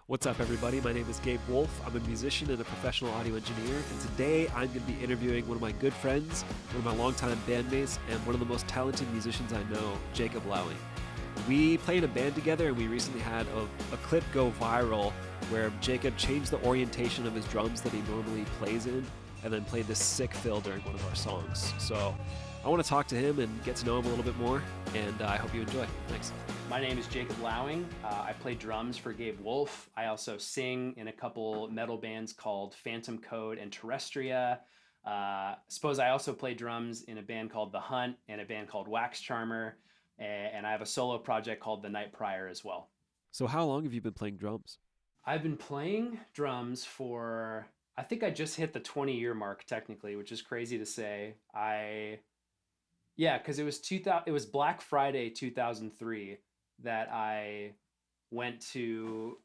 What's up, everybody? My name is Gabe Wolf. I'm a musician and a professional audio engineer, and today I'm going to be interviewing one of my good friends, one of my longtime bandmates, and one of the most talented musicians I know, Jacob Lowing. We play in a band together, and we recently had a clip go viral where Jacob changed the orientation of his drums that he normally plays in, and then played this sick fill during one of our songs. So I want to talk to him and get to know him a little bit more, and I hope you enjoy. Thanks. My name is Jacob Lowing. I play drums for Gabe Wolf. I also sing in a couple metal bands called Phantom Code and Terrestria. Suppose I also play drums in a band called The Hunt and a band called Wax Charmer. And I have a solo project called The Night Prior as well. So how long have you been playing drums? I've been playing drums for, I think I just hit the 20-year mark technically, which is crazy to say. Yeah, because it was Black Friday 2003 that I went to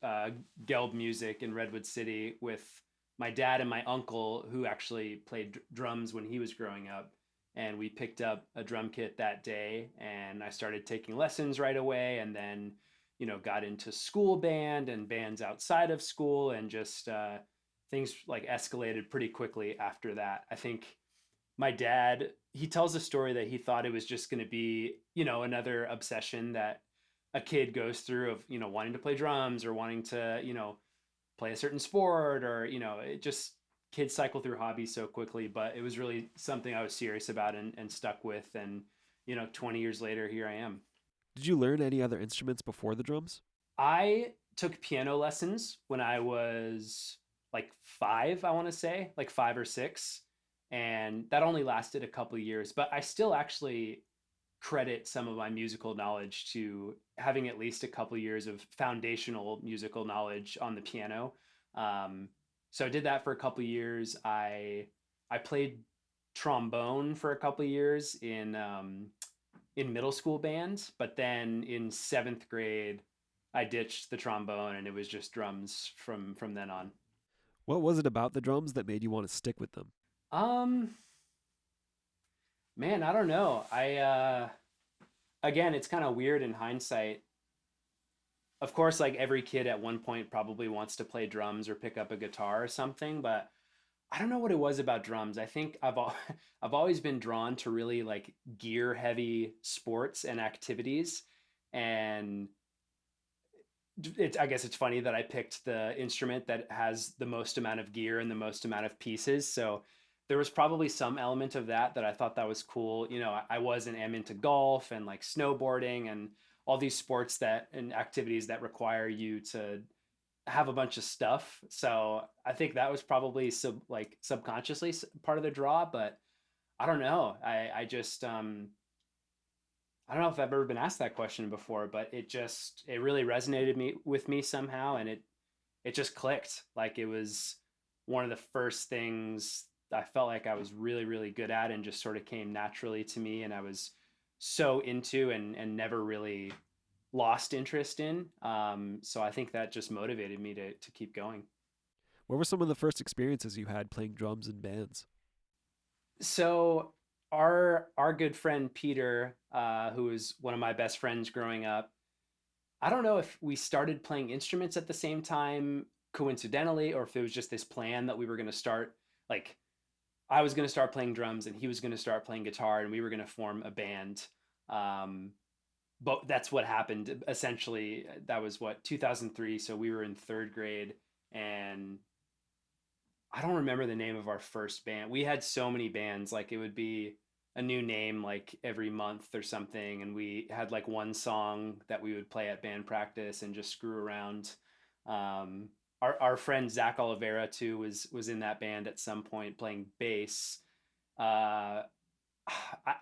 Gelb Music in Redwood City with my dad and my uncle, who actually played drums when he was growing up. And we picked up a drum kit that day, and I started taking lessons right away. And then, got into school band and bands outside of school, and just things like escalated pretty quickly after that. I think my dad, he tells a story that he thought it was just going to be, another obsession that a kid goes through of, wanting to play drums or wanting to, play a certain sport, or, it just, kids cycle through hobbies so quickly. But it was really something I was serious about and stuck with. And, 20 years later, here I am. Did you learn any other instruments before the drums? I took piano lessons when I was like five, I want to say, like 5 or 6. And that only lasted a couple of years. But I still actually credit some of my musical knowledge to having at least a couple of years of foundational musical knowledge on the piano. So I did that for a couple of years. I played trombone for a couple of years in middle school band, but then in 7th grade, I ditched the trombone and it was just drums from then on. What was it about the drums that made you want to stick with them? Um, Man, I don't know. Again, it's kind of weird in hindsight. Of course, like every kid at one point probably wants to play drums or pick up a guitar or something, but I don't know what it was about drums. I think I've always been drawn to really like gear heavy sports and activities, and I guess it's funny that I picked the instrument that has the most amount of gear and the most amount of pieces. So there was probably some element of that I thought that was cool. I was and am into golf and like snowboarding and all these sports that and activities that require you to have a bunch of stuff. So I think that was probably subconsciously part of the draw. But I don't know. I don't know if I've ever been asked that question before, but it really resonated with me somehow, and it just clicked. Like it was one of the first things I felt like I was really, really good at, and just sort of came naturally to me. And I was so into and never really lost interest in. So I think that just motivated me to keep going. What were some of the first experiences you had playing drums in bands? So our good friend Peter, who was one of my best friends growing up, I don't know if we started playing instruments at the same time coincidentally, or if it was just this plan that we were going to start, like I was going to start playing drums and he was going to start playing guitar, and we were going to form a band. Um, but that's what happened essentially. That was what, 2003. So we were in 3rd grade, and I don't remember the name of our first band. We had so many bands, like it would be a new name like every month or something. And we had like one song that we would play at band practice and just screw around. Our friend Zach Oliveira too was in that band at some point playing bass. Uh,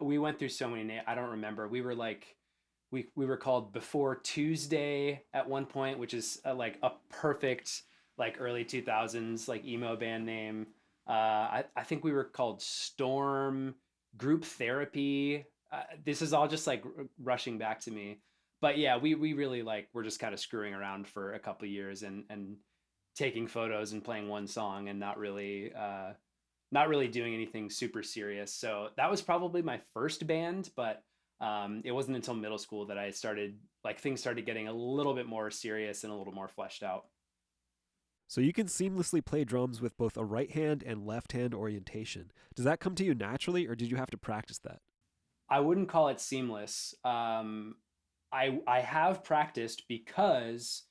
we went through so many names. I don't remember. We were called Before Tuesday at one point, which is like a perfect like early 2000s like emo band name. I think we were called Storm, Group Therapy. This is all just like rushing back to me. But yeah, we really like we're just kind of screwing around for a couple of years, and taking photos and playing one song, and not really doing anything super serious. So that was probably my first band, but it wasn't until middle school that I started, like things started getting a little bit more serious and a little more fleshed out. So you can seamlessly play drums with both a right hand and left hand orientation. Does that come to you naturally, or did you have to practice that? I wouldn't call it seamless. I have practiced because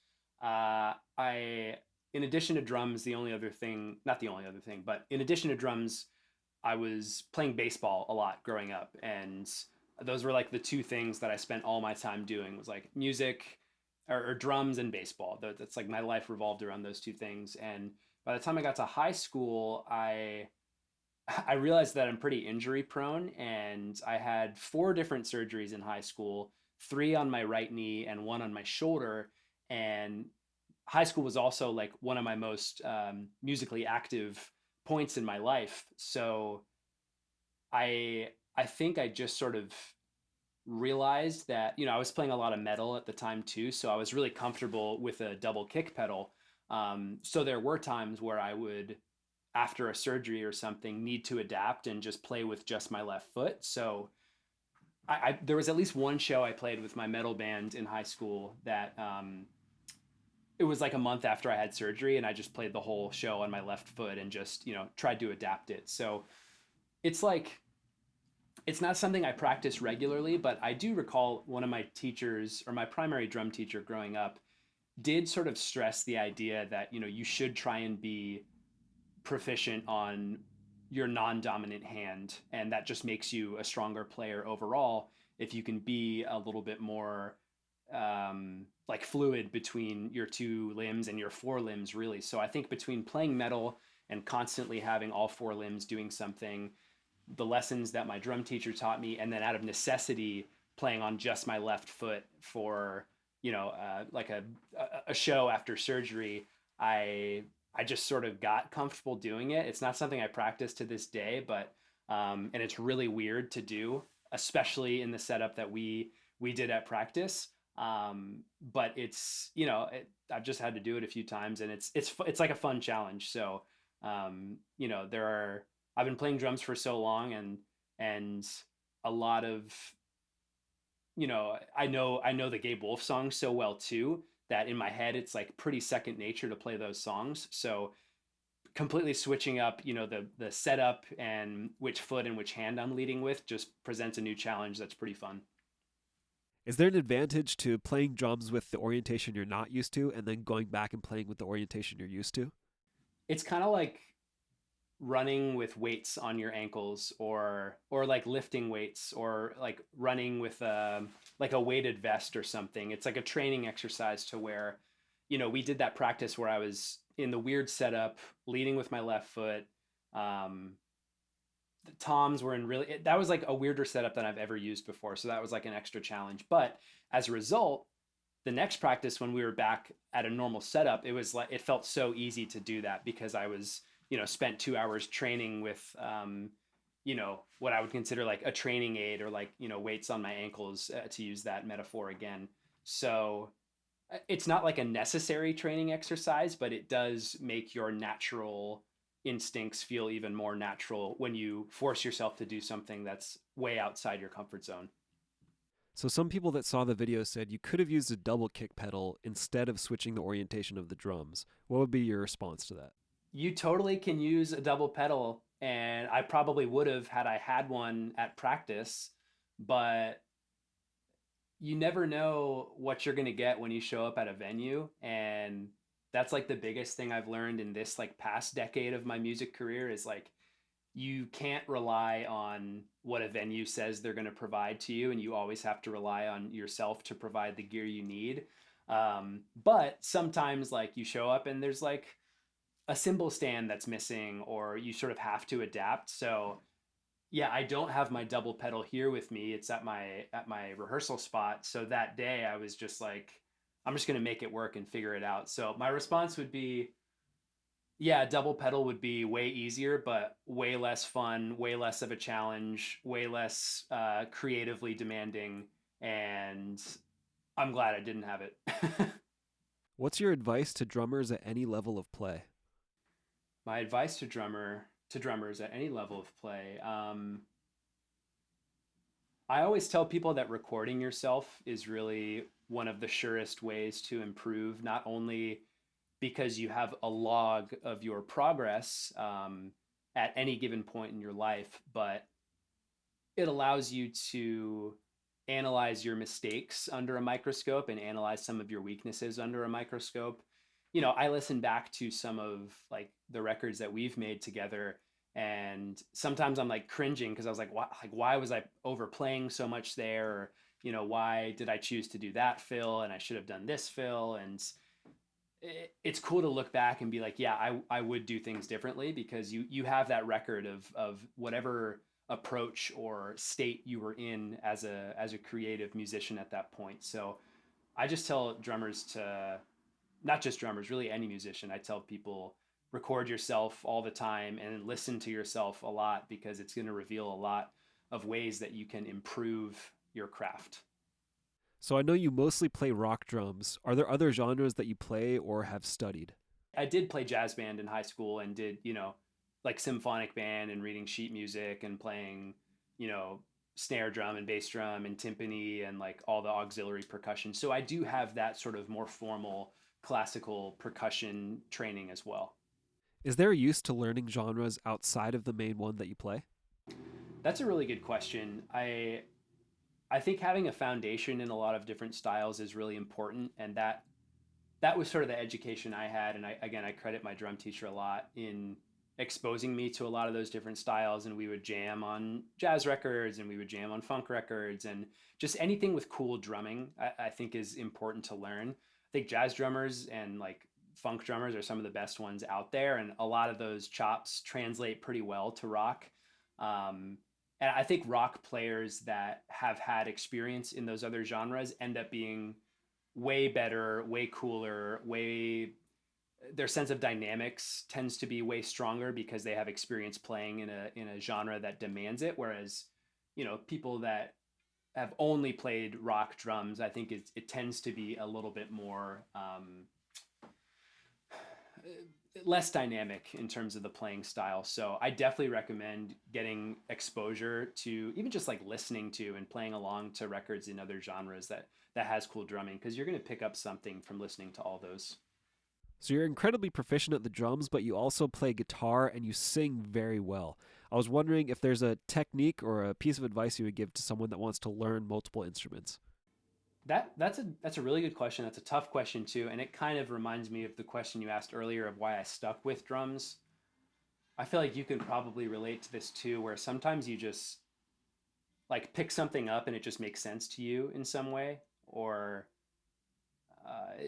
I in addition to drums, the only other thing, not the only other thing, but in addition to drums, I was playing baseball a lot growing up, and those were like the two things that I spent all my time doing was like music or drums and baseball. That's like my life revolved around those two things. And by the time I got to high school, I realized that I'm pretty injury prone, and I had four different surgeries in high school, three on my right knee and one on my shoulder. And high school was also like one of my most musically active points in my life. So I think I just sort of realized that I was playing a lot of metal at the time too, so I was really comfortable with a double kick pedal. So there were times where I would, after a surgery or something, need to adapt and just play with just my left foot. So there was at least one show I played with my metal band in high school that it was like a month after I had surgery, and I just played the whole show on my left foot and just tried to adapt it. So it's like it's not something I practice regularly, but I do recall one of my teachers, or my primary drum teacher growing up, did sort of stress the idea that you should try and be proficient on your non-dominant hand, and that just makes you a stronger player overall if you can be a little bit more like fluid between your two limbs and your four limbs, really. So I think between playing metal and constantly having all four limbs doing something, the lessons that my drum teacher taught me, and then out of necessity playing on just my left foot for like a show after surgery, I just sort of got comfortable doing it. It's not something I practice to this day, but and it's really weird to do, especially in the setup that we did at practice. But it's I've just had to do it a few times, and it's like a fun challenge. So there are I've been playing drums for so long, and a lot of I know the Gabe Wolf songs so well too that in my head it's like pretty second nature to play those songs. So completely switching up, the setup and which foot and which hand I'm leading with just presents a new challenge that's pretty fun. Is there an advantage to playing drums with the orientation you're not used to and then going back and playing with the orientation you're used to? It's kind of like running with weights on your ankles, or like lifting weights, or like running with like a weighted vest or something. It's like a training exercise to where we did that practice where I was in the weird setup leading with my left foot. The toms were in really that was like a weirder setup than I've ever used before, so that was like an extra challenge. But as a result, the next practice when we were back at a normal setup, it was like it felt so easy to do that because I was spent 2 hours training with what I would consider like a training aid, or like weights on my ankles, to use that metaphor again. So it's not like a necessary training exercise, but it does make your natural instincts feel even more natural when you force yourself to do something that's way outside your comfort zone. So some people that saw the video said you could have used a double kick pedal instead of switching the orientation of the drums. What would be your response to that? You totally can use a double pedal, and I probably would have had I had one at practice, but you never know what you're going to get when you show up at a venue. And that's like the biggest thing I've learned in this like past decade of my music career is like you can't rely on what a venue says they're going to provide to you, and you always have to rely on yourself to provide the gear you need. But sometimes like you show up and there's like a cymbal stand that's missing, or you sort of have to adapt. So yeah, I don't have my double pedal here with me. It's at my rehearsal spot. So that day I was just like, I'm just going to make it work and figure it out. So my response would be, yeah, double pedal would be way easier, but way less fun, way less of a challenge, way less creatively demanding. And I'm glad I didn't have it. What's your advice to drummers at any level of play? My advice to drummers at any level of play. I always tell people that recording yourself is really one of the surest ways to improve not only because you have a log of your progress at any given point in your life, but it allows you to analyze your mistakes under a microscope and analyze some of your weaknesses under a microscope. I listen back to some of like the records that we've made together, and sometimes I'm like cringing because I was why was I overplaying so much there? Or, why did I choose to do that fill and I should have done this fill? And it's cool to look back and be like, yeah, I would do things differently, because you have that record of whatever approach or state you were in as a creative musician at that point. So I just tell drummers to, not just drummers, really any musician, I tell people, record yourself all the time and listen to yourself a lot, because it's going to reveal a lot of ways that you can improve your craft. So I know you mostly play rock drums. Are there other genres that you play or have studied? I did play jazz band in high school and did, like symphonic band and reading sheet music and playing, you know, snare drum and bass drum and timpani and like all the auxiliary percussion. So I do have that sort of more formal classical percussion training as well. Is there a use to learning genres outside of the main one that you play? That's a really good question. I think having a foundation in a lot of different styles is really important, and that was sort of the education I had. And I credit my drum teacher a lot in exposing me to a lot of those different styles. And we would jam on jazz records and we would jam on funk records, and just anything with cool drumming, I think is important to learn. I think jazz drummers and like funk drummers are some of the best ones out there. And a lot of those chops translate pretty well to rock. Um, and I think rock players that have had experience in those other genres end up being way better, way cooler, way, their sense of dynamics tends to be way stronger because they have experience playing in a genre that demands it. Whereas, people that have only played rock drums, I think it tends to be a little bit more less dynamic in terms of the playing style. So I definitely recommend getting exposure to even just like listening to and playing along to records in other genres that has cool drumming, because you're going to pick up something from listening to all those. So you're incredibly proficient at the drums, but you also play guitar and you sing very well. I was wondering if there's a technique or a piece of advice you would give to someone that wants to learn multiple instruments. That's a really good question. That's a tough question too, and it kind of reminds me of the question you asked earlier of why I stuck with drums. I feel like you can probably relate to this too, where sometimes you just like pick something up and it just makes sense to you in some way, or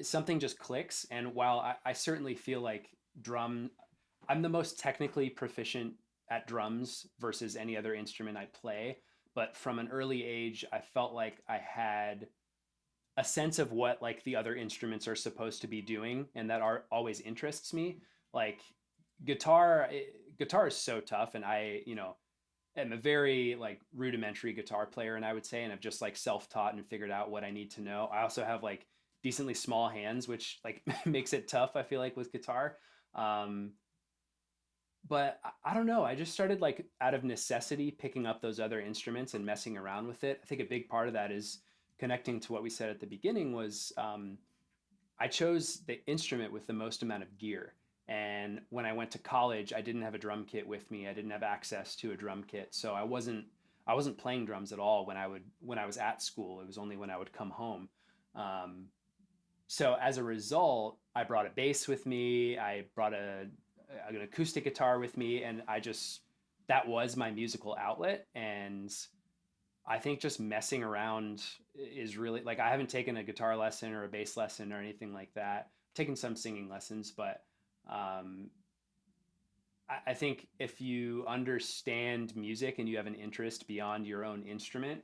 something just clicks. And while I certainly feel like I'm the most technically proficient at drums versus any other instrument I play. But from an early age, I felt like I had a sense of what like the other instruments are supposed to be doing, and that are always interests me. Like guitar, guitar is so tough, and am a very like rudimentary guitar player, and I would say, and I've just like self-taught and figured out what I need to know. I also have like decently small hands, which like makes it tough, I feel like, with guitar. Um, but I don't know. I just started like out of necessity picking up those other instruments and messing around with it. I think a big part of that is connecting to what we said at the beginning was I chose the instrument with the most amount of gear. And when I went to college, I didn't have a drum kit with me. I didn't have access to a drum kit, so I wasn't playing drums at all when I was at school. It was only when I would come home. Um, so as a result, I brought a bass with me. I brought an acoustic guitar with me, and that was my musical outlet. And I think just messing around is really like, I haven't taken a guitar lesson or a bass lesson or anything like that. I've taken some singing lessons, but um, I think if you understand music and you have an interest beyond your own instrument,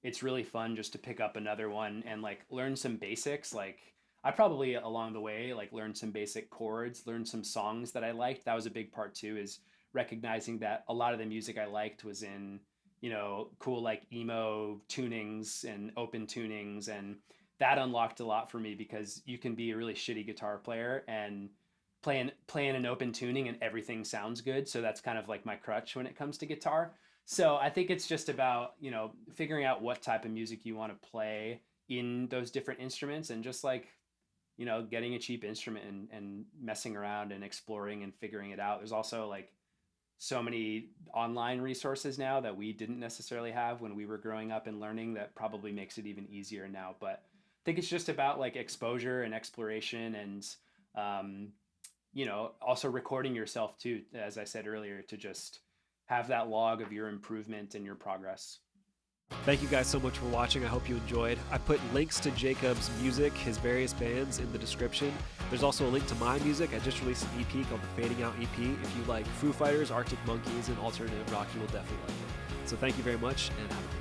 it's really fun just to pick up another one and like learn some basics. Like I probably along the way like learned some basic chords, learned some songs that I liked. That was a big part too, is recognizing that a lot of the music I liked was in, cool like emo tunings and open tunings, and that unlocked a lot for me, because you can be a really shitty guitar player and playing an open tuning and everything sounds good. So that's kind of like my crutch when it comes to guitar. So I think it's just about, figuring out what type of music you want to play in those different instruments, and just like, getting a cheap instrument and messing around and exploring and figuring it out. There's also like so many online resources now that we didn't necessarily have when we were growing up and learning, that probably makes it even easier now. But I think it's just about like exposure and exploration, and also recording yourself too, as I said earlier, to just have that log of your improvement and your progress. Thank you guys so much for watching. I hope you enjoyed. I put links to Jacob's music, his various bands, in the description. There's also a link to my music. I just released an EP called the Fading Out EP. If you like Foo Fighters, Arctic Monkeys, and alternative rock, you will definitely like it. So thank you very much, and have a great day.